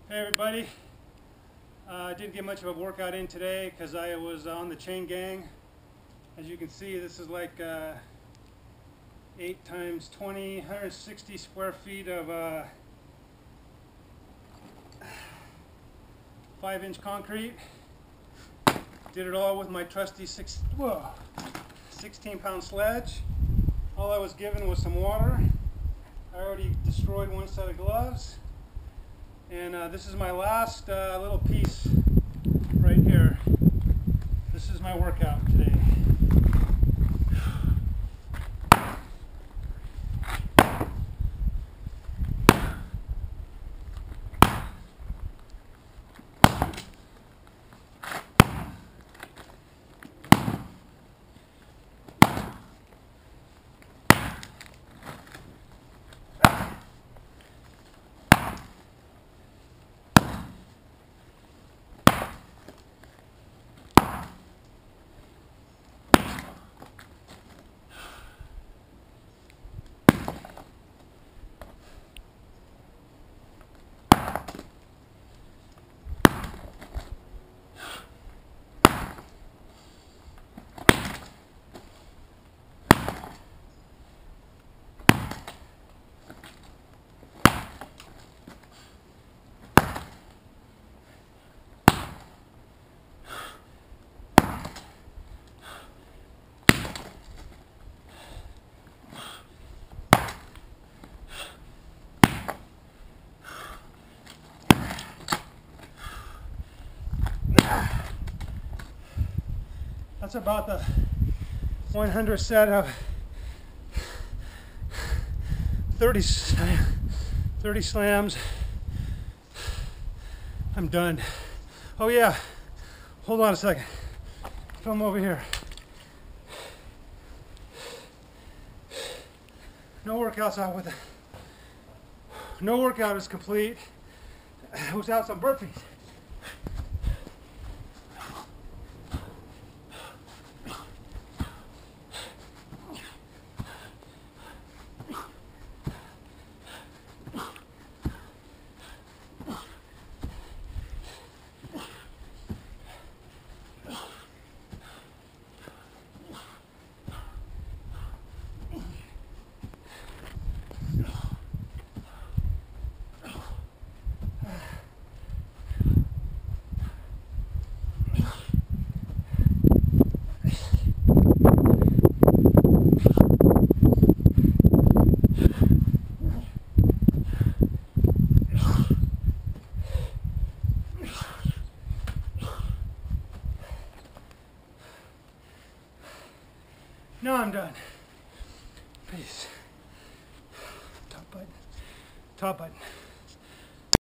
Hey everybody, I didn't get much of a workout in today because I was on the chain gang. As you can see, this is like 8 times 20, 160 square feet of 5-inch concrete. Did it all with my trusty 16-pound sledge. All I was given was some water. I already destroyed one set of gloves. And this is my last little piece right here. This is my workout today. That's about the 100 set of 30 slams. I'm done. Oh yeah, hold on a second. Come over here. No workouts out with it. No workout is complete without some burpees. No, I'm done. Peace. Top button. Top button.